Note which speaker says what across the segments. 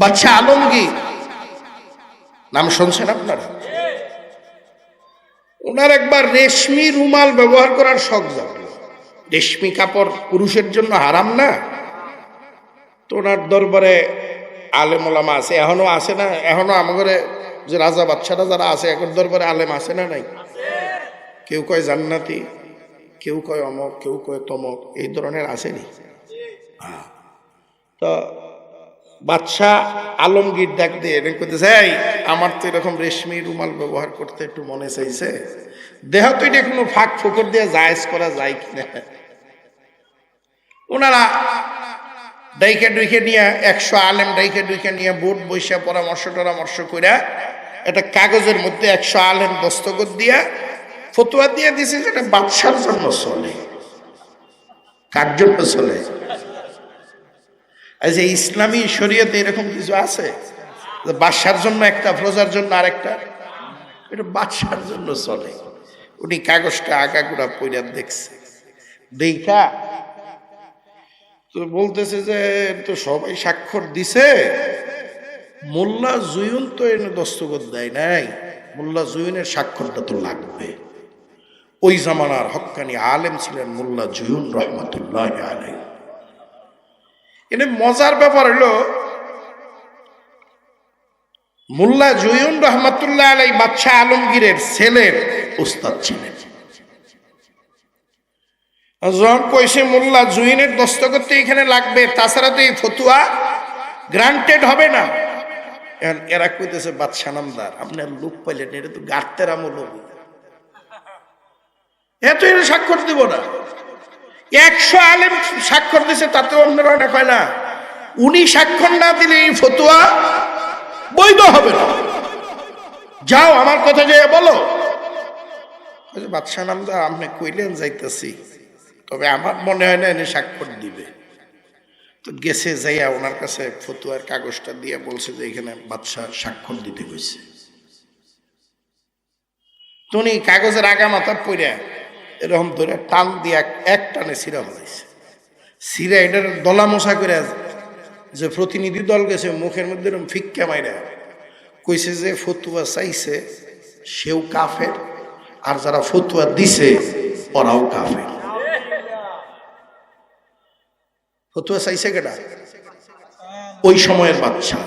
Speaker 1: বাদশাহ আলমগীর নাম শুনছেন আপনারা? ওনার একবার রেশমি রুমাল ব্যবহার করার শখ জাগলো। রেশমি কাপড় পুরুষের জন্য হারাম না? তো ওনার দরবারে আলেম ওলামা আছে, এখনো আছে না? এখনো আমাদের যে রাজা বাদশারা যারা আছে এখন দরবারে আলেম আছে না নাই? কেউ কয় জান্নাতি, কেউ কয় অমক, কেউ কয় তমক, এই ধরনের আসেনি। তো বাদশাহ আলমগীর ডাক দিয়ে করতেছে, এই আমার তো এরকম রেশমি রুমাল ব্যবহার করতে একটু মনে চাইছে, দেহ তো এটা কোনো ফাঁক ফোকর দিয়ে জায়েজ করা যায় কিনা। ওনারা ডাইকে ডুইকে নিয়ে 100 আলেম ডাইকে ডুইকে নিয়ে বোর্ড বৈশা পরামর্শ করে একটা কাগজের মধ্যে 100 আলেম দস্তখত দিয়া ফতোয়া দিয়ে দিছে যেটা বাদশার জন্য চলে। কার জন্য চলে? আচ্ছা, ইসলামী শরীয়তে এরকম কিছু আছে বাদশার জন্য একটা, প্রজার জন্য আরেকটা? এটা বাদশার জন্য চলে। উনি কাগজটা আগাগোড়া পড়ে দেখছে, দেখা তো বলতেছে যে তো সবাই স্বাক্ষর দিছে, মোল্লা জুয়ুন তো এনে দস্তখত দেয় নাই, মোল্লা জুয়ুনের স্বাক্ষরটা তো লাগবে। ওই জামানার হক্কানি আলেম ছিলেন মোল্লা জুয়ুন রহমতুল্লাহ আলাইহি। এনে মজার ব্যাপার হলো, মোল্লা জুয়ুন রহমতুল্লাহ আলাইহি বাদশাহ আলমগীরের ছেলের উস্তাদ ছিলেন। যখন কইছে মোল্লা জুয়ুনের দস্তখত এখানে লাগবে, তাছাড়া তো এই ফতুয়া গ্রান্টেড হবে না। এরা কইতেছে বাদশাহ নামদার, আপনার লোক পাইলেন, এটা তো গার্তের আমল, এত এটা স্বাক্ষর দিব না। 100 আলেম স্বাক্ষর দিছে, তাতেও আপনারা এটা কয় না। উনি স্বাক্ষর না দিলে এই ফতুয়া বৈধ হবে না। যাও আমার কথা যে বলো। বাদশাহ নামদার, আপনি কইলেন যাইতেছি, তবে আমার মনে হয় না এনে স্বাক্ষর দিবে। তো গেছে, যাইয়া ওনার কাছে ফতুয়ার কাগজটা দিয়ে বলছে যে এখানে বাদশাহ স্বাক্ষর দিতে গেছে। তো উনি কাগজের আগা মাথা পইরা এরকম ধরে টান দিয়ে এক টানে ছিঁড়া ফেলাইছে। ছিঁড়া এটার দলা মশা করে যে প্রতিনিধি দল গেছে মুখের মধ্যে এরকম ফিক্কা মাইরা কইছে যে ফতুয়া চাইছে সেও কাফের, আর যারা ফতুয়া দিছে ওরাও কাফের। ফতুয়া চাইছে কেডা? ওই সময়ের বাদশা।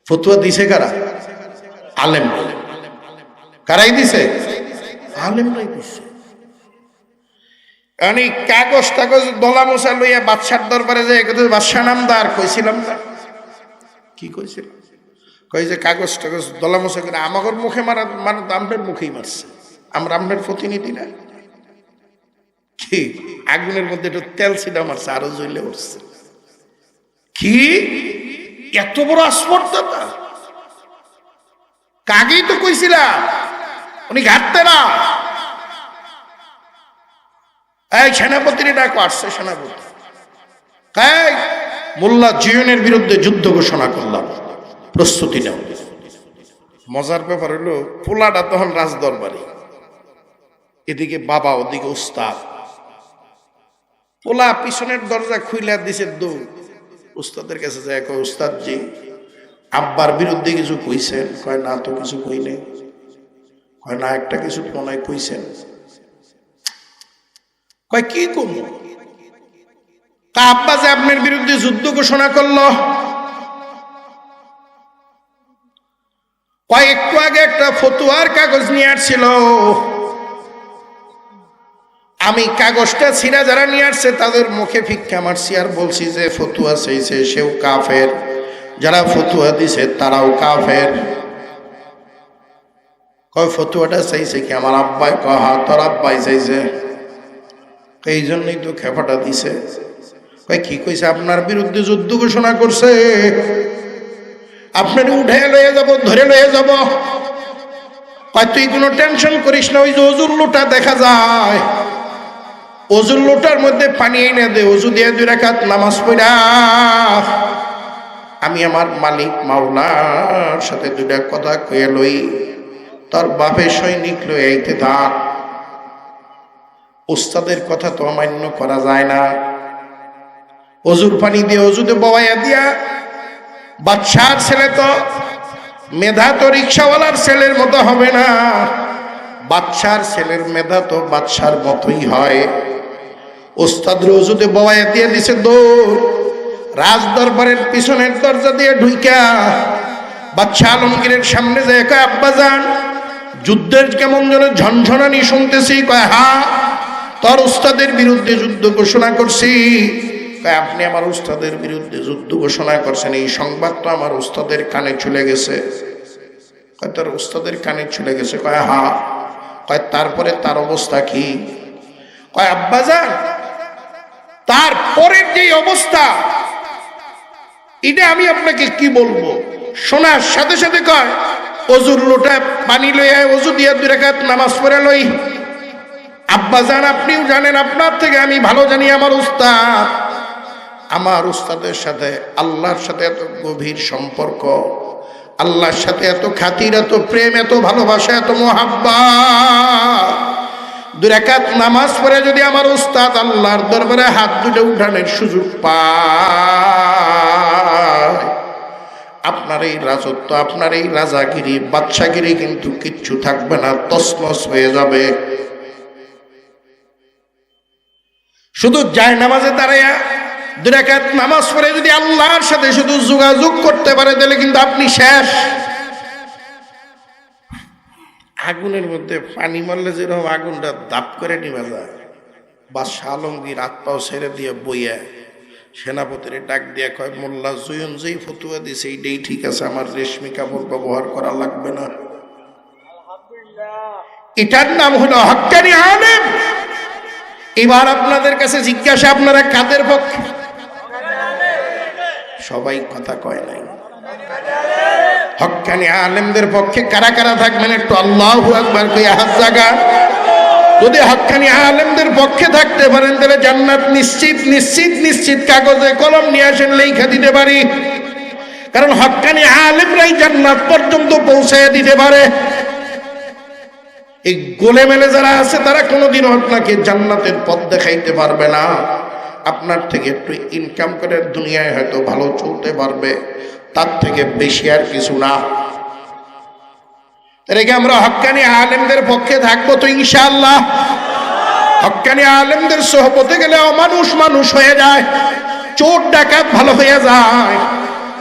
Speaker 1: ফতুয়া দিছে কারা? আলেম। কারাই দিছে? আলেমরাই দিছে। কারণ এই কাগজ টাগজ দলা মশা লইয়া বাদশার দরবারে যায়, বাদশাহ নামদার কইছিলাম না, কি কইছিলাম, কই যে কাগজ টাগজ দলা মশা করে আমাদের মুখে মারা, মানে আপনার মুখেই মারছে, আমরা আপনার প্রতিনিধি না। কি আগুনের মধ্যে একটু তেল ছিটা মারছে, আরো জ্বলে উঠছে। কি এত বড় আস্পর্ধতা! কাগেই তো কইছিলাম উনি ঘাটতে না। এই সেনাপতির ডাক আসছে, সেনাপতি মোল্লা জুয়ুনের বিরুদ্ধে যুদ্ধ ঘোষণা করলাম, প্রস্তুতি নেও। মজার ব্যাপার হলো, পোলাটা তখন রাজদরবারে, এদিকে বাবা, ওদিকে উস্তাদ। পোলা পিছনের দরজা খুইলা দিছে দৌড়, উস্তাদের কাছে যায়, কয় উস্তাদ জি আব্বার বিরুদ্ধে কিছু কইছেন? কয় না তো কিছু কই নেই। কয় না একটা কিছু মনে হয় কইছেন। কয় কি কম? তা আব্বা যে আপনার বিরুদ্ধে যুদ্ধ ঘোষণা করলো, কয় একটু আগে একটা ফতুয়ার কাগজ নিয়ে আসছিল, আমি কাগজটা ছিঁড়া যারা নিয়ে আসছে তাদের মুখে ফিক্কা মারছি আর বলছি যে ফতুয়া চাইছে সেও কাফের, যারা ফতুয়া দিছে তারাও কাফের। কয় ফতুয়াটা চাইছে কি আমার আব্বাই? কয় হা, তোর আব্বাই চাইছে। এই জন্যই তো খেপাটা দিছে। কয় কি কইছে? আপনার বিরুদ্ধে যুদ্ধ ঘোষণা করছে, আপনার উঠে লয়ে যাব, ধরে লয়ে যাব। কয় তুই কোনো টেনশন করিস না, ওই যে অজুর লোটা দেখা যায়, অজুর লোটার মধ্যে পানি এনে দে, অজু দিয়ে 2 রাকাত নামাজ পড়া আমি আমার মালিক মাওলার সাথে 2টা কথা কয়ে লই, তোর বাপের সৈনিক লই আইতে থাক। উস্তাদের কথা তো অমান্য করা যায় না। অজুর পানি দিয়ে অজুতে বওয়াইয়া দিয়া বাদশার ছেলে তো মেধা তো রিক্সাওয়ালার ছেলের মতো হবে না, বাদশার ছেলের মেধা তো বাদশার মতোই হয়। ওস্তাদ রোজুতে বওয়ায় দিয়ে দিছে দৌড়, রাজ দরবারের পিছনের দরজা দিয়ে ঢুইকা বাদশাহ আলমগীরের সামনে যায়, কয় আব্বাজান যুদ্ধের কেমন যেন ঝনঝনানি শুনতেছি। কয় হ্যাঁ, তোর উস্তাদের বিরুদ্ধে যুদ্ধ ঘোষণা করছি। কয় আপনি আমার উস্তাদের বিরুদ্ধে যুদ্ধ ঘোষণা করছেন, এই সংবাদ তো আমার উস্তাদের কানে চলে গেছে। কয় তোর উস্তাদের কানে চলে গেছে? কয় হ্যাঁ। কয় তারপরে তার অবস্থা কি? কয় আব্বাজান তারপরের যে অবস্থা এটা আমি আপনাকে কি বলবো। শোনার সাথে সাথে কয় অজুর লোটা পানি লইয়া অজু দিয়া 2 রাকাত নামাজ পড়ে লই। আব্বাজান আপনিও জানেন, আপনার থেকে আমি ভালো জানি আমার উস্তাদ, আমার উস্তাদের সাথে আল্লাহর সাথে এত গভীর সম্পর্ক, আল্লাহর সাথে এত খাতির, এত প্রেম, এত ভালোবাসা, এত মোহাব্বত। 2 রাকাত নামাজ পড়ে যদি আমার উস্তাদ আল্লাহর দরবারে হাত দুটো উঠানোর সুযোগ পায়, আপনার এই রাজত্ব, আপনার এই রাজাগিরি, বাদশাগিরি কিন্তু কিচ্ছু থাকবে না, তছনছ হয়ে যাবে। শুধু যায় নামাজে দাঁড়াইয়া 2 রাকাত নামাজ পড়ে যদি আল্লাহর সাথে শুধু যোগাযোগ করতে পারে তাহলে কিন্তু আপনি শেষ। আগুনের মধ্যে পানি মারলে যেরকম আগুনটা দাপ করে নিভা যায়, বাদশাহ আলমগীর হাত পাও ছেড়ে দিয়ে বইয়া সেনাপতিরে ডাক দিয়া কয় মোল্লা জয়ন যেই ফতুয়া দিছে এইটাই ঠিক আছে, আমার রেশমি কাপড় ব্যবহার করা লাগবে না। এটার নাম হলো হক্কানি আলেম। এবার আপনাদের কাছে জিজ্ঞাসা, আপনারা কাদের পক্ষে? সবাই কথা কয় নাই। হক্কানি আলেমদের পক্ষে কারা কারা থাকবেন একটু আল্লাহু আকবার কইয়া হাত জাগা। যদি হক্কানি আলেমদের পক্ষে থাকতে পারেন তাহলে জান্নাত নিশ্চিত নিশ্চিত নিশ্চিত। কাগজে কলম নিয়ে আসেন, লেখা দিতে পারি, কারণ হক্কানি আলেমরাই জান্নাত পর্যন্ত পৌঁছায় দিতে পারে। এই গোলেমেলে যারা আছে তারা কোনোদিনও আপনাকে জান্নাতের পথ দেখাইতে পারবে না। আপনার থেকে একটু ইনকাম করে দুনিয়ায় হয়তো ভালো চলতে পারবে, তার থেকে বেশি আর কিছু না। রেখে আমরা হক্কানি আলেমদের পক্ষে থাকবো তো ইনশাআল্লাহ। হক্কানি আলেমদের সোহবতে গেলে অমানুষ মানুষ হয়ে যায়, চোর ডাকাত ভালো হয়ে যায়,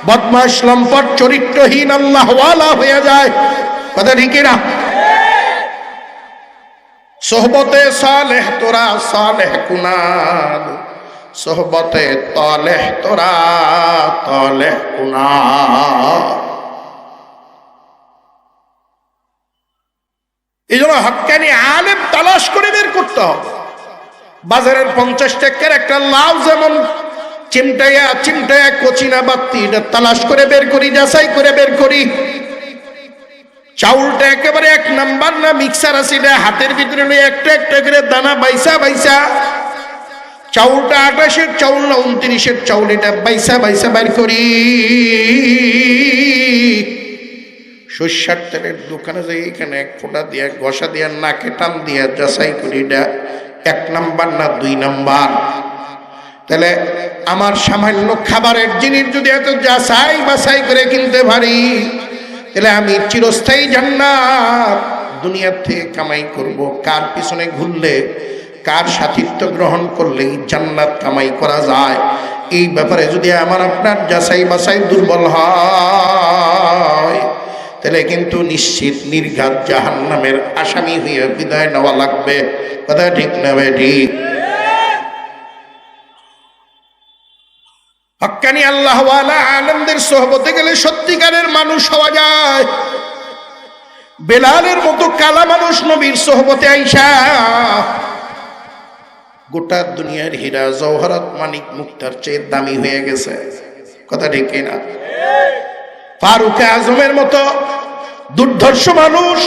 Speaker 1: বদমাশ লম্পট চরিত্রহীন আল্লাহওয়ালা হয়ে যায়। কথা ঠিক না? সোহবতে সালেহ তোরা সালেহ কুনাল, সোহবতে তালেহ তোরা তালেহ কুনাল। এই জন্য হক্কানি আলেম তালাশ করে বের করতে হবে। বাজারের 50 টাকার একটা লাউ যেমন চিমটাইয়া চিমটাইয়া কচিনা বাত্তি, এটা তালাশ করে বের করি, যাচাই করে বের করি। চাউলটা একেবারে 1 নাম্বার না মিক্সার আছে, হাতের ভিতরে একটা একটা করে দানা বাইসা বাইসা, চাউলটা 28-এর চাউল না 29-এর চাউল, এটা বাইসা বাইসা বের করি। সর্ষের তেলের দোকানে যাই, এখানে 1 ফোঁটা দিয়ে ঘষা দিয়ে নাকে টান দিয়ে যাচাই করি এটা 1 নাম্বার না 2 নাম্বার। তাহলে আমার সামান্য খাবারের জিনিস যদি এত যাচাই বাছাই করে কিনতে পারি, তাহলে আমি চিরস্থায়ী জান্নাত দুনিয়ার থেকে কামাই করব। কার পিছনে ঘুরলে, কার সাথিত্ব গ্রহণ করলে জান্নাত কামাই করা যায়, এই ব্যাপারে যদি আমার আপনার যাচাই বাছাই দুর্বল হয়, তাহলে কিন্তু নিশ্চিত নির্ঘাত জাহান্নামের আসামি হয়ে বিদায় নেওয়া লাগবে। কথা ঠিক না ঠিক? হক্কানি আল্লাহওয়ালা আলেমদের সোহবতে গেলে সত্যিকারের মানুষ হওয়া যায়। বেলালের মতো কালা মানুষ নবীর সোহবতে আইসা গোটা দুনিয়ার হীরা জওহরাত মানিক মুক্তার চেয়ে দামি হয়ে গেছে। কথা ঠিক না? ফারুক আজমের মতো দুর্ধর্ষ মানুষ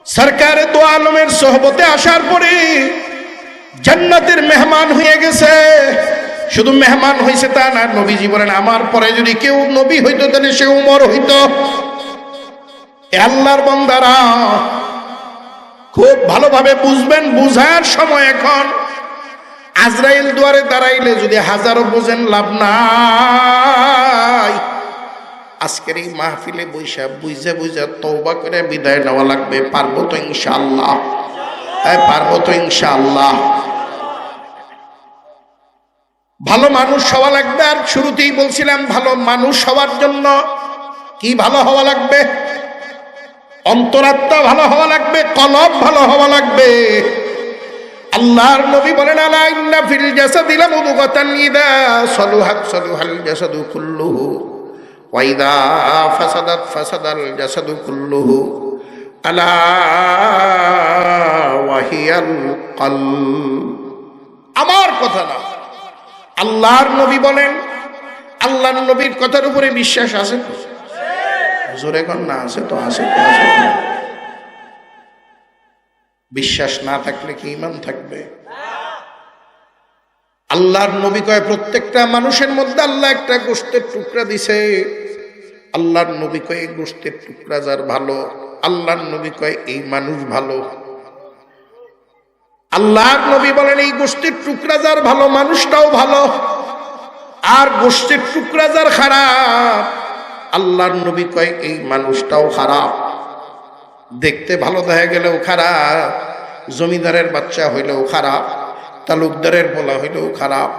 Speaker 1: সরকারে দো আলমের সোহবতে আসার পরে জান্নাতের মেহমান হয়ে গেছে। শুধু মেহমান হয়েছে তা না, নবীজি বলেন আমার পরে যদি কেউ নবী হইতো তাহলে সে উমর হইতো। আল্লাহর বান্দারা খুব ভালোভাবে বুঝবেন, বুঝার সময় এখন। আজরাইল দুয়ারে দাঁড়াইলে যদি হাজারো বোঝেন লাভ নাই, আজকের এই মাহফিলে বৈশা বুঝে বুঝে তওবা করে বিদায় নেওয়া লাগবে। পারবো তো ইনশাআল্লাহ? পারবো তো ইনশাআল্লাহ? ভালো মানুষ হওয়া লাগবে। আর শুরুতেই বলছিলাম ভালো মানুষ হওয়ার জন্য কি ভালো হওয়া লাগবে? অন্তরাত্মা ভালো হওয়া লাগবে, কলব ভালো হওয়া লাগবে। আল্লাহর নবী বলেন, আলা ইন্না ফিল জাসাদি লামুদগাতান ইযা সালুহাত সালুহাল জাসাদু কুল্লুহু ওয়া ইযা ফাসাদাত ফাসাদাল জাসাদু কুল্লুহু আলা ওয়া হিয়াল কলব। আমার কথা না, আল্লাহর নবী বলেন। আল্লাহর নবীর কথার উপরে বিশ্বাস আছে? জোরে কোন না? আছে তো, আছে তো, আছে তো। বিশ্বাস না থাকলে কি ঈমান থাকবে? আল্লাহর নবী কয় প্রত্যেকটা মানুষের মধ্যে আল্লাহ একটা গোশতের টুকরা দিছে। আল্লাহর নবী কয় এই গোশতের টুকরা যার ভালো, আল্লাহর নবী কয় এই মানুষ ভালো। আল্লাহর নবী বলেন এই গোশতের টুকরা যার ভালো, মানুষটাও ভালো। আর গোশতের টুকরা যার খারাপ, আল্লাহর নবী কয় এই মানুষটাও খারাপ। দেখতে ভালো দেখা গেলেও খারাপ, জমিদারের বাচ্চা হইলেও খারাপ, তালুকদারের পোলা হইলেও খারাপ,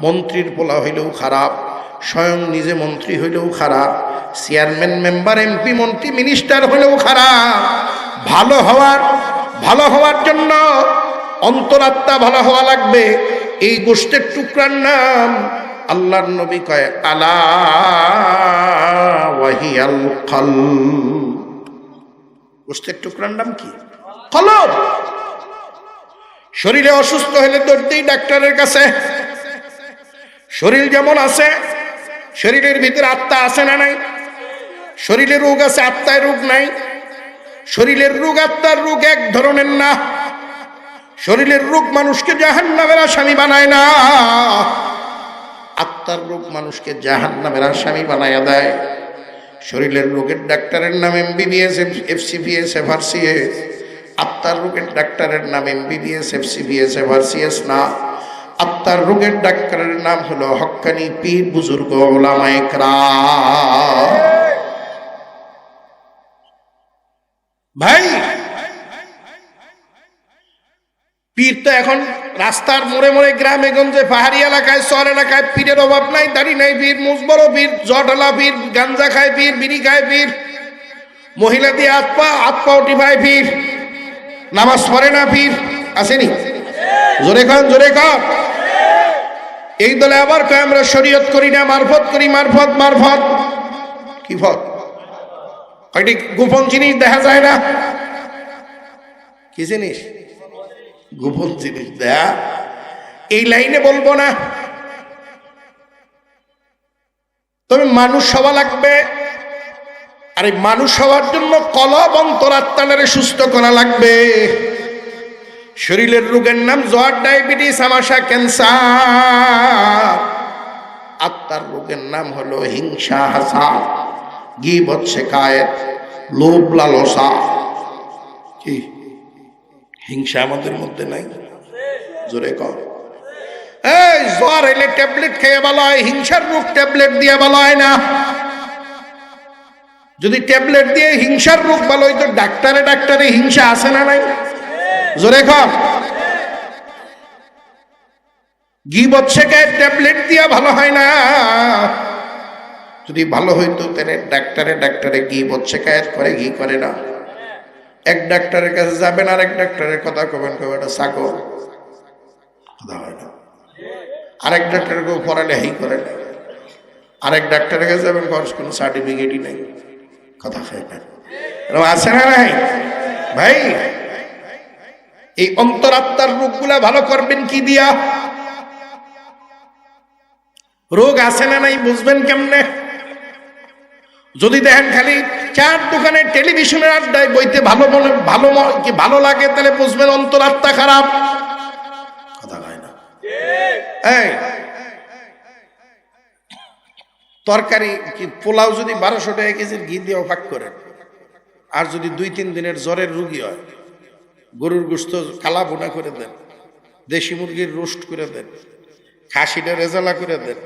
Speaker 1: মন্ত্রীর পোলা হইলেও খারাপ, স্বয়ং নিজে মন্ত্রী হইলেও খারাপ, চেয়ারম্যান মেম্বার এমপি মন্ত্রী মিনিস্টার হইলেও খারাপ। ভালো হওয়ার জন্য অন্তরাত্মা ভালো হওয়া লাগবে। এই গোশতের টুকরার নাম আল্লাহর নবী কয় আলা ওয়াহিয়াল কলব। গোশতের টুকরার নাম কি? কলব। শরীরে অসুস্থ হলে দৌড়তেই ডাক্তারের কাছে। শরীর যেমন আছে, শরীরের ভিতরে আত্মা আছে না নাই? শরীরে রোগ আছে, আত্মায় রোগ নাই। শরীরের রোগ আত্মার রোগ এক ধরনের না। শরীরের রোগ মানুষকে জাহান্নামের আসামি বানায় না, আত্মার রোগ মানুষকে জাহান্নামের আসামি বানায়া দেয়। শরীরের রোগের ডাক্তারের নাম এমবিবিএস, এফসিপিএস, এফআরসিএস। আত্মার রোগের ডাক্তারের নাম এমবিবিএস, এফসিপিএস, এফআরসিএস না। আত্মার রোগের ডাক্তারের নাম হলো হক্কানি পীর বুজুর্গ ওলামায়ে কেরাম। ভাই, পীর তো এখন রাস্তার মোড়ে মোড়ে, গ্রামে গঞ্জে, পাহাড়ি এলাকায়, শহর এলাকায় পীরের অভাব নাই। দাড়ি নাই পীর, মুজবড় পীর, জটলা পীর, গাঞ্জা খায় পীর, বিড়ি খায় পীর, মহিলা দিয়ে হাত পা উঠিভায় পীর, নামাজ পড়ে না পীর। আসেনি? জোরে খান, জোরে খান। এই দলে আবার কয় আমরা শরীয়ত করি না, মারফত করি। মারফত কি ফত? কয়টি গোপন জিনিস দেখা যায় না? কি জিনিস? গোপন জিনিস দেয়া। এই লাইনে বলবো না, তবে মানুষ হওয়া লাগবে। আর এই মানুষ হওয়ার জন্য কলব অন্তরাত্মারে সুস্থ করা লাগবে। শরীরের রোগের নাম জ্বর, ডায়াবেটিস, আমাশা, ক্যান্সার। আত্মার রোগের নাম হলো হিংসা, হাসাদ, গীবত, শিকায়েত, লোভ, লালসা। কি হিংসা আমাদের মধ্যে নাই? জোরে কর। এই জ্বর এলে ট্যাবলেট খেয়ে ভালো হয়, হিংসার রোগ ট্যাবলেট দিয়ে ভালো হয় না। যদি ট্যাবলেট দিয়ে হিংসার রোগ ভালো হইতো, ডাক্তারে হিংসা আছে না নাই? জোরে কর। গীবত, শিকায়েত ট্যাবলেট দিয়ে ভালো হয় না। যদি ভালো হইতো তাহলে ডাক্তারে গীবত, শিকায়েত করে, ঘি করে না। এক ডাক্তারের কাছে যাবেন, আর এক ডাক্তারের কথা কবেন, এটা ছাগল, কথা হয় না। আরেক ডাক্তারের কেউ পড়ালে হেই করে না। আরেক ডাক্তারের কাছে যাবেন, কোনো সার্টিফিকেটই নেই, কথা হয় না। আছে না নাই? ভাই, এই অন্তরাত্মার রোগগুলা ভালো করবেন কি দিয়া? রোগ আছে না নাই বুঝবেন কেমনে? যদি দেখেন খালি চার দোকানে টেলিভিশনের আড্ডায় বইতে ভালো লাগে, তাহলে বুঝবেন অন্তরাত্মা খারাপ, কথা হয় না। এই তরকারি কি পোলাও যদি 1200 টাকা কেজির ঘি দিয়ে পাক করেন, আর যদি 2-3 দিনের জ্বরের রুগী হয়, গরুর গোশত কালা বোনা করে দেন, দেশি মুরগির রোস্ট করে দেন, খাসিটা রেজালা করে দেন,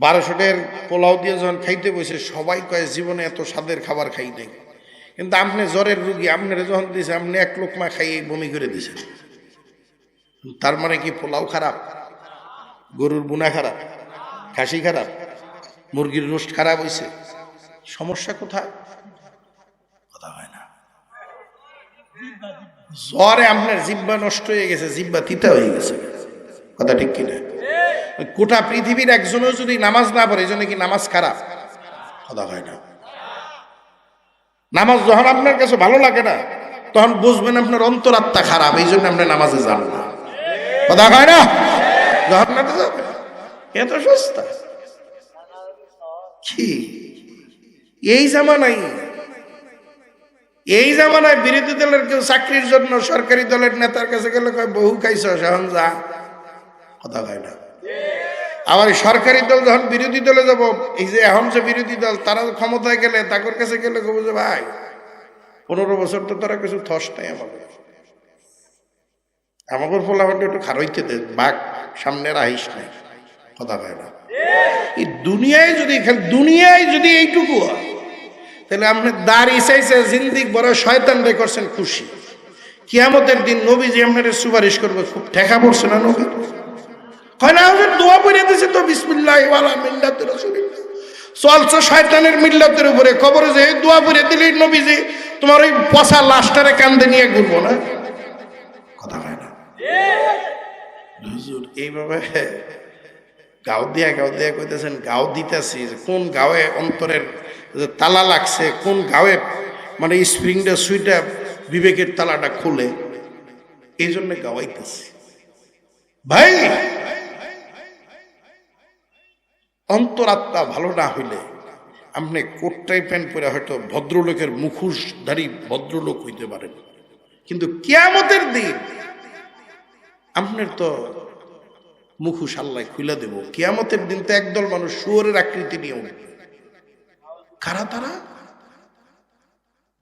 Speaker 1: 1200 পোলাও দিয়ে যখন খাইতে বসে সবাই কয় জীবনে এত স্বাদের খাবার খাই নাই, কিন্তু আপনি জ্বরের রুগী, আপনারা যখন দিয়েছে আপনি এক লোকমা খাইয়ে বমি করে দিয়েছেন। তার মানে কি পোলাও খারাপ, গরুর বুনা খারাপ, খাসি খারাপ, মুরগির রোস্ট খারাপ হয়েছে? সমস্যা কোথায়? কথা হয় না। জ্বরে আপনার জিব্বা নষ্ট হয়ে গেছে, জিব্বা তিতা হয়ে গেছে, কথা ঠিক কিনা? গোটা পৃথিবীর একজনও যদি নামাজ না পড়ে, এই জন্য কি নামাজ খারাপ? কথা হয় না। নামাজ যখন আপনার কাছে ভালো লাগে না, তখন বুঝবেন আপনার অন্তরাত্মা খারাপ, এই জন্য আপনি নামাজে যান না। কথা হয় না? যখন না যাবে এত সস্তা কি এই জামানায়? এই জামানায় বিরোধী দলের কেউ চাকরির জন্য সরকারি দলের নেতার কাছে গেলে কয় বহু খাইছ এখন যা। কথা হয় না। আবার সরকারি দল যখন বিরোধী দলে যাব, এই যে এখন যে বিরোধী দল তারা ক্ষমতায় গেলে তাদের কাছে গেলে কব যে ভাই 15 বছর তো তারা কিছু থস নাই, আমাদের ফলাফল একটু খারইতে দে, বাঘ সামনে রাহিস নাই। কথা হয় না। এই দুনিয়ায় যদি এইটুকু হয়, তাহলে আপনি দাঁড়িয়ে চাইছে জিন্দিক বড় শয়তান রে করছেন খুশি। কিয়ামতের দিন নবীজি আপনার সুপারিশ করবে, খুব ঠেকা পড়ছে না নবী? হয় না দোয়া পড়ে দিয়েছে তো, বিসমিল্লাহ ওয়ালা মিল্লাতে রাসূলিল্লাহ, চলছে শয়তানের মিল্লাতের উপরে। কবরে যে দোয়া পড়ে দিলেই নবীজি তোমার ওই পচা লাশটারে কান্দে নিয়ে ঘুরবো না? কথা হয় না। হুজুর এইভাবে গাও দিয়া কইতেছেন, গাও দিতেছি, কোন গাঁয়ে অন্তরের তালা লাগছে, কোন গাঁয়ে মানে স্প্রিংটা সুইটা বিবেকের তালাটা খুলে, এই জন্য গাওয়াইতেছি। ভাই অন্তরাত্মা ভালো না হইলে আপনি কোটটাই প্যান্ট পরে হয়তো ভদ্রলোকের মুখোশধারী ভদ্রলোক হইতে পারেন, কিন্তু কিয়ামতের দিন আপনার তো মুখোশ আল্লাহ খুলে দেব। কিয়ামতের দিন তো একদল মানুষ শুয়োরের আকৃতি নিয়ে উঠবে। কারা তারা?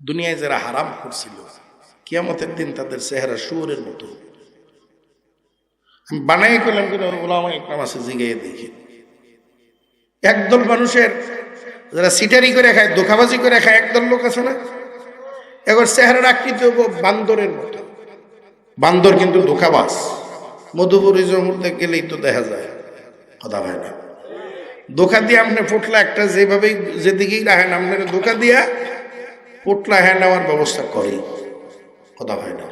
Speaker 1: দুনিয়ায় যারা হারাম করছিল, কিয়ামতের দিন তাদের চেহারা শুয়োরের মতো। আমি বানাই করলাম কিন্তু ওলামা ইকরাম আছে, জিগাইয়ে দেখি একদল মানুষের যারা সিটারি করে খায়, ধোঁকাবাজি করে খায়, একদল লোক আছে না, এবার চেহারার আকৃতি বান্দরের মতো। বান্দর কিন্তু ধোঁকাবাজ। মধুপুর মধ্যে গেলেই তো দেখা যায়। কথা হয় না। ধোঁকা দিয়ে আপনি পোটলা একটা যেভাবেই যেদিকেই রাখেন, আপনার ধোঁকা দিয়া পোটলা হ্যাঁ নেওয়ার ব্যবস্থা করে। কথা হয় না।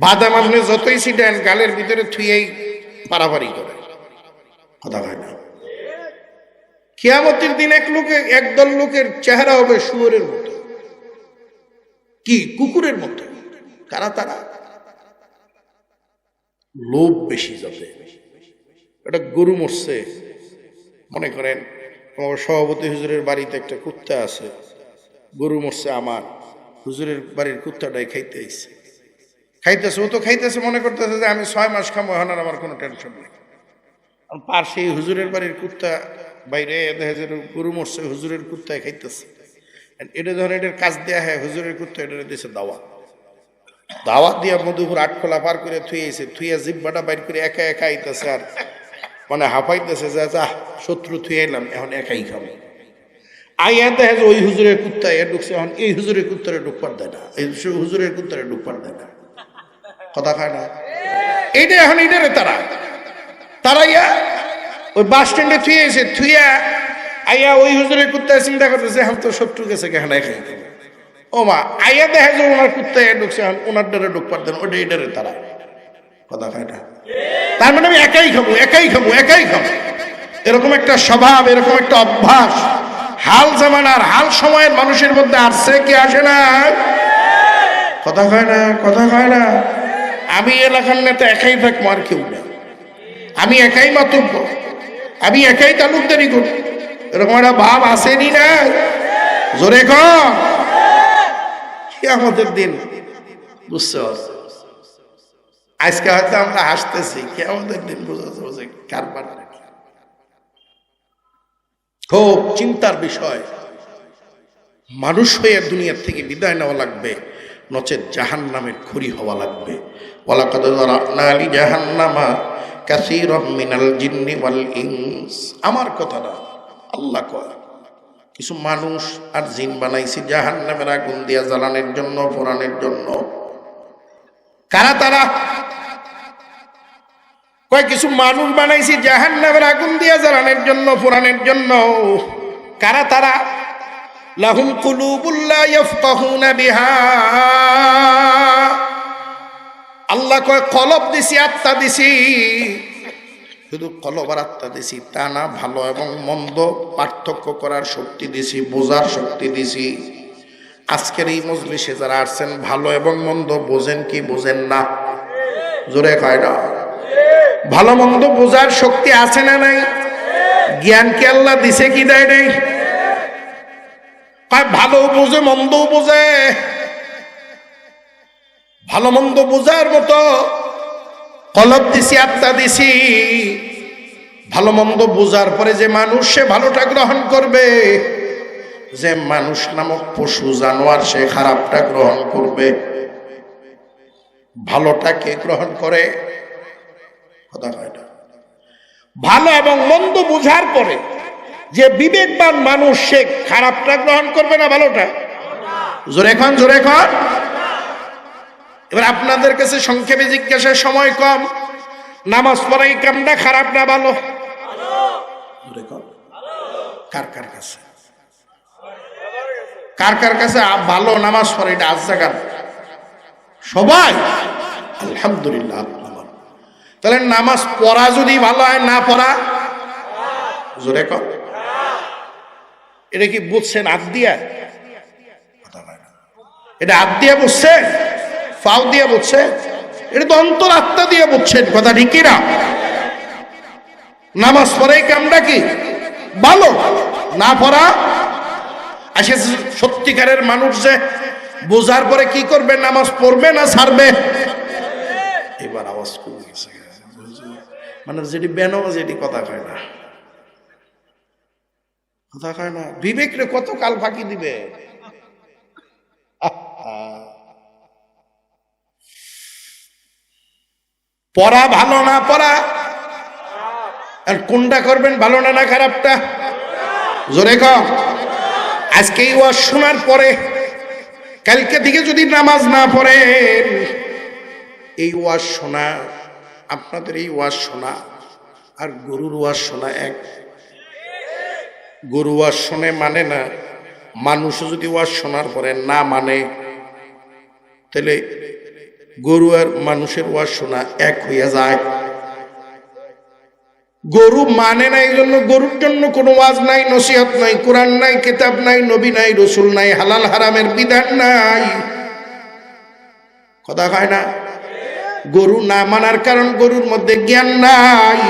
Speaker 1: বাদাম আপনি যতই ছিটেন গালের ভিতরে থুয়েই পারাপারি করে। কথা হয় না। কিয়ামতের দিন একদল লোকের চেহারা হবে শুয়োরের মতো, কি কুকুরের মতো। কারা তারা? লোভ বেশি যাবে। এটা গরু মরছে, মনে করেন আমার সভাপতি হুজুরের বাড়িতে একটা কুত্তা আছে, গরু মরছে, আমার হুজুরের বাড়ির কুত্তাটাই খাইতেছে, ও তো খাইতেছে মনে করতেছে যে আমি 6 মাস খামো, এখন আর আমার কোনো টেনশন নেই। পাশে হুজুরের বাড়ির কুত্তা বাইরে দেখা যায় গরু মরছে, হুজুরের কুত্তায় খাইতেছে। এটা ধরেন এটার কাজ দেয়া হয়, হুজুরের কুত্তা এটা দিয়েছে দাওয়াত দিয়া মধুপুর আটখোলা পার করে থুইয়া জিব্বাটা বাইর করে একা একা আইতেছে, আর মানে হাঁপাইতেছে যে যা শত্রু থুয়ে এলাম, এখন একাই খাবো। আইয়া দেখা যায় ওই হুজুরের কুত্তা এ ঢুকছে, এখন এই হুজুরের কুত্তারে ঢুকবার দেয় না, এই হুজুরের কুত্তারে ঢুকবার দেয় না। কথা খায় না। এইটা এখন এইটারে তারাইয়া ওই বাস স্ট্যান্ডে থুইয়া আইয়া ওই হুজুরের কুত্তায় চিন্তা করতেছে এখন তো শত্রু গেছে, কেন একাই খাবো। ও মা আইয়া দেখা যায় ওনার কুত্তা ঢুকছে, ওনার ডরে ঢুকবার দেন, ওটা এটারে তারা। কথা খায় না। তার মানে আমি একাই খাবো। এরকম একটা স্বভাব, এরকম একটা অভ্যাস হাল জামানার, হাল সময়ের মানুষের মধ্যে আসছে কি আসে না? কথা কয় না। আমি এলাকার নেতা একাই থাকবো, আর কেউ না। আমি একাই মাতব্য, আমি একাই তালুকদারি করি, এরকম একটা ভাব আসেনি না? জোরে কর। কিয়ামতের দিন বুঝছো? আজকে হয়তো আমরা হাসতেছি, কিয়ামতের দিন বোঝা যাবে কারবার। খুব চিন্তার বিষয়। মানুষ হয়ে দুনিয়ার থেকে বিদায় নেওয়া লাগবে, নচেত জাহান্নামের খড়ি হওয়া লাগবে। ওয়ালাকাদ যারানা লি জাহান্নামা কাসীরাম মিনাল জিন্নি ওয়াল ইনস। আমার কথা না, আল্লাহ কয় কিছু মানুষ আর জিন বানাইছি জাহান্নামের আগুন দিয়া জ্বালানোর জন্য, পোড়ানোর জন্য। কারা তারা? কয় কিছু মানুষ বানাইছি জাহান্নামের আগুন দিয়া জ্বালানোর জন্য, পোড়ানোর জন্য। কারা তারা? লাহুম কুলুবুল লা ইয়াফকাহুনা বিহা। আল্লাহ কয় কলব দিছি, আত্মা দিছি। শুধু কলব আর আত্মা দিছি তা না, ভালো এবং মন্দ পার্থক্য করার শক্তি দিছি, বোঝার শক্তি দিছি। আজকের এই মজলিসে যারা আসছেন ভালো এবং মন্দ বোঝেন কি বোঝেন না? জোরে কয় না? ভালো মন্দ বোঝার শক্তি আছে না নাই? জ্ঞান কি আল্লাহ দিছে কি দেয় নাই? ভালো বোঝে মন্দও বোঝে। ভালো মন্দ বোঝার মতো কলব দিছি, আত্মা দিছি। ভালো মন্দ বোঝার পরে যে মানুষ সে ভালোটা গ্রহণ করবে, যে মানুষ নামক পশু জানোয়ার সে খারাপটা গ্রহণ করবে। ভালোটা কে গ্রহণ করে? কথা হয় না। ভালো এবং মন্দ বোঝার পরে যে বিবেকবান মানুষ সে খারাপটা গ্রহণ করবে না ভালোটা? জোরে খান, জোরে খান। এবার আপনাদের কাছে সংক্ষেপে জিজ্ঞাসার সময় কম, নামাজ পড়াই কামটা খারাপ না ভালো? কার কার কাছে, কার কার কাছে ভালো নামাজ পড়ে? এটা আজ জায়গা সবাই আলহামদুলিল্লাহ। তাহলে নামাজ পড়া যদি ভালো হয়, না পড়া? জোরে কর। এটা কি বুঝছেন? হাত দিয়া? এটা হাত দিয়া বুঝছেন? ফাও দিয়ে বুঝছেন? এটা তো অন্তর আত্মা দিয়ে বুঝছেন। কথা ঠিক না? নামাজ পড়াই কামটা কি ভালো, না পড়া? আসে সত্যিকারের মানুষ যে বোঝার পরে কি করবে? নামাজ পড়বে না ছাড়বে? এবার আওয়াজ কমে গেছে, মানে যেটি বেনো যেটি কথা কয় না, কথা কয় না। বিবেক রে কত কাল ফাঁকি দিবে? পড়া ভালো না পড়া, আর কোনটা করবেন? ভালো না খারাপটা? জোরে কম। আজকে এই ওয়াজ শোনার পরে কালকে থেকে যদি নামাজ না পড়েন, এই ওয়াজ শোনা, আপনাদের এই ওয়াজ শোনা আর গরুর ওয়াজ শোনা এক। গরু ওয়াজ শোনে মানে না, মানুষও যদি ওয়াজ শোনার পরে না মানে, তাহলে গরু আর মানুষের ওয়াজ শোনা এক হইয়া যায়। গরু মানে না, এই জন্য গরুর জন্য কোনো ওয়াজ নাই, নসিহত নাই, কোরআন নাই, কিতাব নাই, নবী নাই, রসুল নাই, হালাল হারামের বিধান নাই। কথা কয় না? গরু না মানার কারণ গরুর মধ্যে জ্ঞান নাই।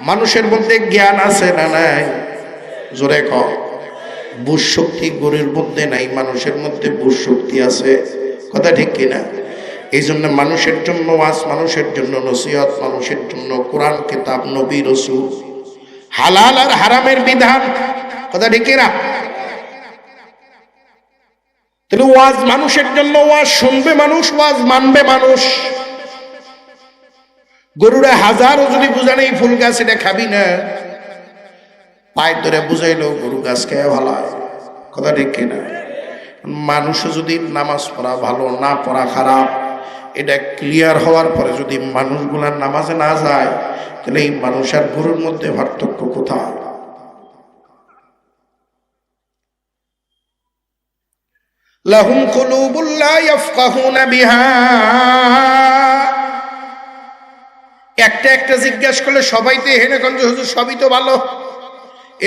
Speaker 1: মানুষের মধ্যে জ্ঞান আছে না নাই? জোরে কও। বুঝ শক্তি গরুর মধ্যে নাই, মানুষের মধ্যে বুঝ শক্তি আছে। কথা ঠিক কিনা? এই জন্য মানুষের জন্য ওয়াজ, মানুষের জন্য নসিহত, মানুষের জন্য কোরআন, কিতাব, নবী, রসুল, হালাল আর হারামের বিধান। কথা ঠিক কিনা? তাহলে ওয়াজ মানুষের জন্য, ওয়াজ শুনবে মানুষ, ওয়াজ মানবে মানুষ। গরুরা হাজারও যদি বুঝানে এই ফুল গাছ এটা খাবি না, পায়ের ধরে বুঝাইলো গরু গাছ খেয়ে ভালো হয়। কথা ঠিক কিনা? মানুষও যদি নামাজ পড়া ভালো, না পড়া খারাপ, এটা ক্লিয়ার হওয়ার পরে যদি মানুষগুলার নামাজে না যায়, তাহলে এই মানুষ আর গরুর মধ্যে পার্থক্য কোথায়? লাহুম কুলুবুল লা ইয়াফকাহুনা বিহা। একটা একটা জিজ্ঞেস করলে সবাই তো এহেনে কোন হুজুর সবই তো ভালো,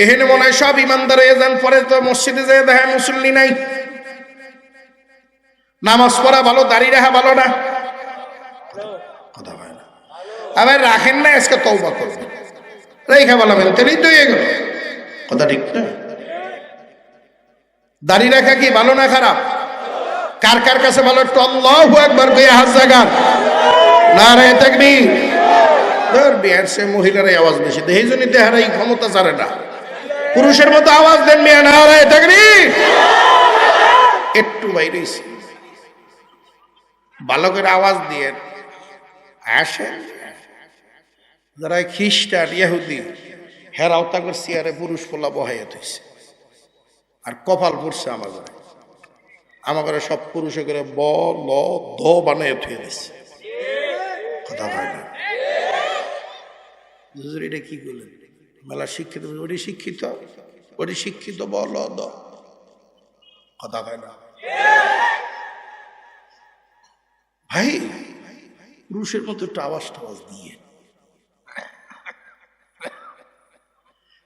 Speaker 1: এহেনে মনে হয় সব ইমানদার হয়ে যান, পরে তো মসজিদে যেয়ে দেখে মুসল্লি নাই। নামাজ পড়া ভালো, দাড়ি রাখা ভালো না? কথা হয় না। আবার রাখেন না, আজকে তওবা করবেন, রেখা ভালো মেনে তাহলেই তো এগুলো। কথা ঠিক না? দাড়ি রাখা কি ভালো না খারাপ? কার কার কাছে ভালো? একটু আল্লাহু আকবার কইয়া হাত জাগান। নারে তাকবীর। বিহার সে মহিলারাই আওয়াজ বেশি, এই জন্যই দেহারা এই ক্ষমতা ছাড়ে না। পুরুষের মতো আওয়াজ দেন মিয়া, নারে তাকবীর। একটু বাইরে ভালো করে আওয়াজ দিয়ে আসেন। যারা খ্রিস্টান ইহুদি হেরাও তাগর চেয়ারে পুরুষ পোলা বহাইয়া থইছে আর কপাল পড়ছে আমার ঘরে সব পুরুষে করে ব ল দ বানাইয়া থুয়ে দিচ্ছে কথা হয় না। এটা কি করলেন? মেলা শিক্ষিত, ওটি শিক্ষিত, ওটি শিক্ষিত ব ল দ কথা হয় না। ভাই পুরুষের মতো একটু আওয়াজ টাওয়াজ দিয়ে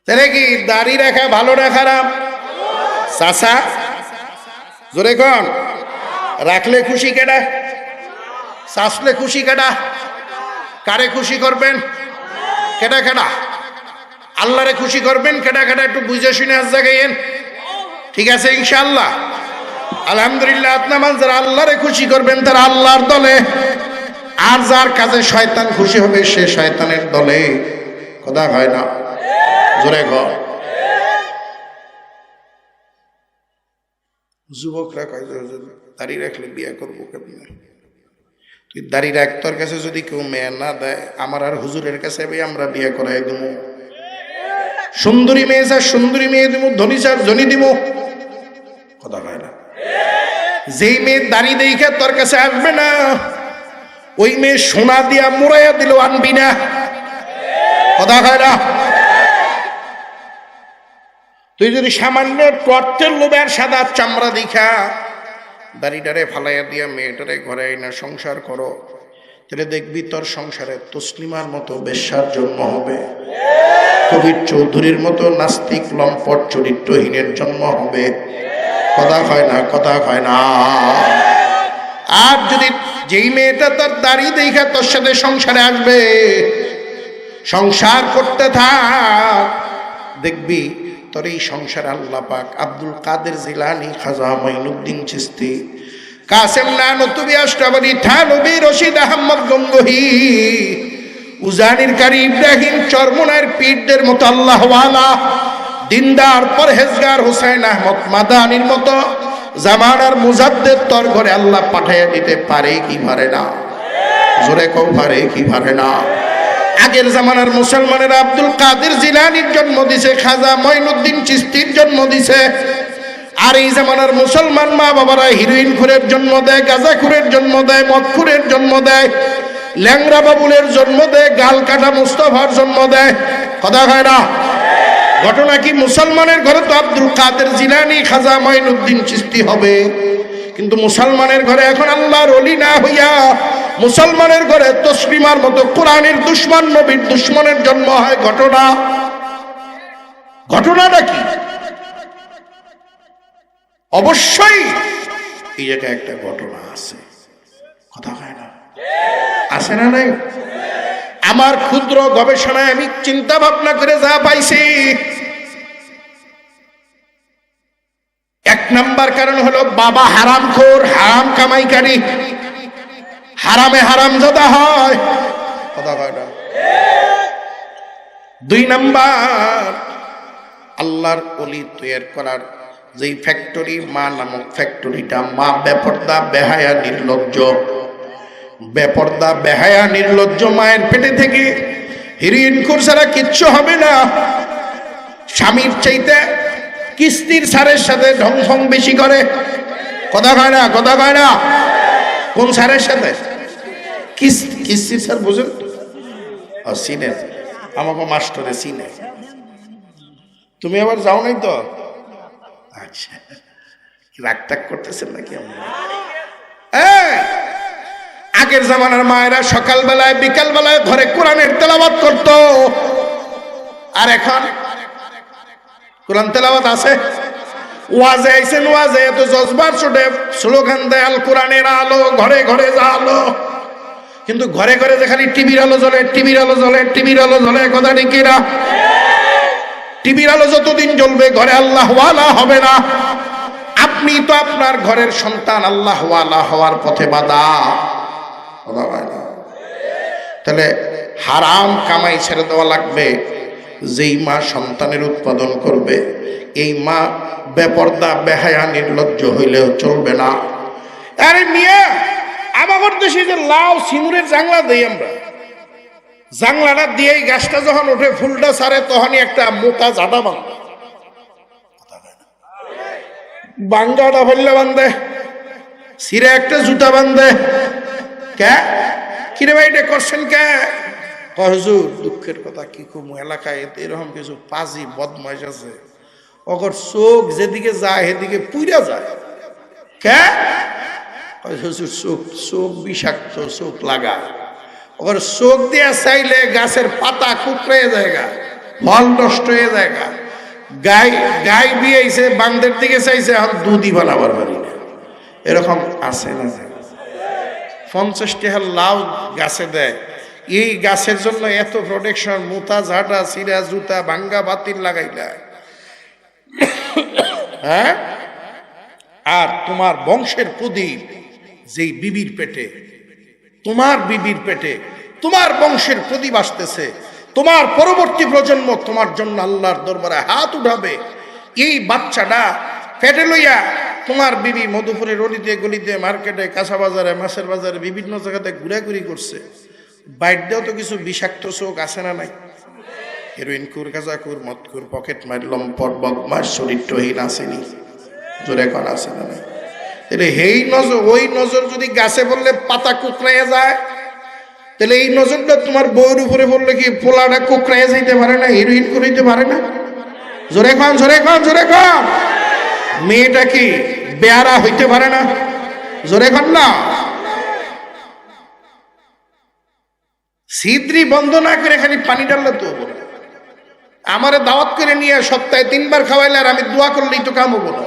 Speaker 1: তাহলে কি দাড়ি রাখা ভালো না খারাপ? চাচা জোরে কন, রাখলে খুশি কেডা? চাষলে খুশি কেডা? কারে খুশি করবেন? কেডা কেডা? আল্লাহরে খুশি করবেন কেডা কেডা? একটু বুঝে শুনে আজ জাগাইয়েন, ঠিক আছে ইনশাআল্লাহ। আলহামদুলিল্লাহ। আপনার যারা আল্লাহরে খুশি করবেন তারা আল্লাহর দলে, আর যার কাজে শয়তান খুশি হবে সে শয়তানের দলে। কথা হয় না? জোরে কর। যুবকরা কয় দাঁড়িয়ে রাখলে বিয়ে করবো কেমনে? তুই দাঁড়িয়ে রাখ, তোর কাছে যদি কেউ মেয়ে না দেয় আমার আর হুজুরের কাছে আমরা বিয়ে করাই দেবো। সুন্দরী মেয়ে স্যার সুন্দরী মেয়ে দিব, ধনী স্যার ধনী দিব। কথা হয় না? যেই মেয়ে দাঁড়িয়ে দেখে তোর কাছে আসবে না ওই মেয়ে সোনা দিয়া মোড়াইয়া দিল আনবি না। কথা হয় না? তুই যদি সামান্য টর্চের লোভের সাদা চামড়া দেখা দাড়িটারে ফালাইয়া দিয়া মেয়েটারে ঘরে আইনা সংসার করো, তাহলে দেখবি তোর সংসারে তসলিমার মতো বেশ্যার জন্ম হবে, কবির চৌধুরীর মতো নাস্তিক লম্পট চরিত্রহীনের জন্ম হবে। কথা হয় না? কথা হয় না? আর যদি যেই মেয়েটা তোর দাড়ি দেখা তোর সাথে সংসারে আসবে, সংসার করতে থাক, দেখবি তোর এই সংসার আল্লাহ পাক আব্দুল কাদের জিলানী, খাজা মাইনুদ্দিন চিশতি, কাসেম নানতুবি আশরাফি থানবী, রশিদ আহমদ গঙ্গোহী, উজানির কারি ইব্রাহিম চরমনার পীরদের মতো আল্লাহ ওয়ালা দিনদার পরহেজগার হুসাইন আহমদ মাদানির মতো জামানার মুজাদ্দেদ তোর ঘরে আল্লাহ পাঠাইয়া দিতে পারে কি পারে না? জোরে কও, পারে কি পারে না? আগের জামানার মুসলমানের আব্দুল কাদের জিলানীর জন্ম দিছে, খাজা মঈনুদ্দিন চিশতির জন্ম দিছে। আর এই জামানার মুসলমান মা বাবারা হিরোইন খুরের জন্ম দেয়, গাঁজা খুরের জন্ম দেয়, মদ খুরের জন্ম দেয়, ল্যাংরা বাবুলের জন্ম দেয়, গাল কাটা মুস্তফার জন্ম দেয়। কথা হয় না? ঘটনা কি? মুসলমানের ঘরে তো আব্দুল কাদের জিলানী, খাজা মঈনুদ্দিন চিশতি হবে, কিন্তু মুসলমানের ঘরে এখন আল্লাহর ওলি না হইয়া মুসলমানের ঘরে তসলিমার মতো কোরআনের দুশমন, নবীর দুশমনের জন্ম হয়। ঘটনাটা কি? অবশ্যই এই জায়গায় একটা ঘটনা আছে। কথা হয় না? আছে না নাই? আমার ক্ষুদ্র গবেষণায় আমি চিন্তা ভাবনা করে যা পাইছি, এক নাম্বার কারণ হলো বাবা হারামখোর, হারাম কামাইকারী, হারামে হারামজাদা হয়। কথা হয় না? দুই নাম্বার, আল্লাহর ওলি তৈরি করার যেই ফ্যাক্টরি, মা নামক ফ্যাক্টরিটা, মা বেপর্দা বেহায়া নির্লজ্জ, বেপর্দা বেহায়া নির্লজ্জ মায়ের পেটে থেকে হিরোইন খোর ছাড়া কিচ্ছু হবে না। স্বামীর চাইতে কিস্তির সারের সাথে ঢংফং বেশি করে। কথা কয় না? কথা কয় না? কোন সারের সাথে? কিস্তির সার বুঝেন? চিনেন? আমাকে মাস্টরে চিনে। তুমি আবার যাও নাই তো? আচ্ছা, রাগ টাগ করতেছেন নাকি? আগের জামানার মায়েরা সকাল বেলায় বিকাল বেলায় ঘরে কোরআনের তেলাওয়াত করত, আর এখন কোরআন তেলাওয়াত আছে? ওয়াজে আইছেন, ওয়াজে এত জজবার ছুটে স্লোগান দেয় আল কোরআনের আলো ঘরে ঘরে জালো, কিন্তু ঘরে ঘরে যে খালি টিভির আলো জ্বলে, টিভির আলো জ্বলে, টিভির আলো জ্বলে। কথা ঠিক কিনা? টিভির আলো যতদিন জ্বলবে ঘরে আল্লাহ ওয়ালা হবে না। আপনি তো আপনার ঘরের সন্তান আল্লাহ ওয়ালা হওয়ার পথে বাধা। তাহলে হারাম কামাই ছেড়ে দেওয়া লাগবে। যেই মা সন্তানের উৎপাদন করবে এই মা বেপর্দা বেহায়া নির্লজ্জ হইলেও চলবে না। আরে মিয়া, আমাদের দেশে যে লাউ সিমুরের জাংলা দেই আমরা, জাংলাটা দিয়ে গাছটা যখন ওঠে ফুলটা ছাড়ে তখনই একটা মোটা ঝাঁটা বাঁধে, বাঙ্গাটা ফেললে বান্ধে, সিরে একটা জুতা বান্ধে। কে কিরে ভাই এটা করছেন কে? হুজুর দুঃখের কথা কি কমু, এলাকায় এরকম কিছু পাজি বদমাইশ আছে, ওর চোখ যেদিকে যায় সেদিকে পুইরা যায়। কে? হুজুর চোখ চোখ বিষাক্ত, চোখ লাগা, ওর চোখ দিয়ে চাইলে গাছের পাতা কুকড়ে জায়গা, ফল নষ্ট হয়ে জায়গা। গাই গাই বিয়েছে বান্দের দিকে চাইছে, এখন দুধই বানাবার পারি না। এরকম আছে না? 50 টাকা লাউ গাছে দেয়, এই গাছের জন্য এত প্রোটেকশন, মুতা ঝাঁটা সিরা জুতা ভাঙ্গা বাতিল লাগাইলা। হ্যাঁ, আর তোমার বংশের প্রদীপ যেই বিবির পেটে, তোমার বিবির পেটে তোমার বংশের প্রদীপ আসতেছে, তোমার পরবর্তী প্রজন্ম তোমার জন্য আল্লাহর দরবারে হাত উঠাবে। এই বাচ্চাটা পেটে লইয়া তোমার বিবি মধুপুরের অলিতে গলিতে, মার্কেটে, কাঁচা বাজারে, মাছের বাজারে, বিভিন্ন জায়গাতে ঘুরাঘুরি করছে। বাইরেও তো কিছু বিষাক্ত চোখ আছে না নাই? হেরোইন কুর, গাঁজা কুর, মদ কুর, পকেট মার, লম্পট, বদমাস, চরিত্রহীন আসেনি? জোরে কর আছে না নাই? তাহলে এই নজর, ওই নজর যদি গাছে বললে পাতা কুকড়াইয়া যায়, তাহলে এই নজরটা তোমার বউয়ের উপরে বললে কি পোলাটা কুকড়াইয়া যাইতে পারে না, হিরোইন করিতে পারে না? জোরে খান, জোরে খান, জোরে খান। মেয়েটা কি বেয়ারা হইতে পারে না? জোরে খান না। সিদ্রি বন্ধ না করে খালি পানি ডাললে তো আমারে দাওয়াত করে নিয়ে সপ্তাহে 3 বার খাওয়াইলে আর আমি দোয়া করলেই তো কাম হবো না।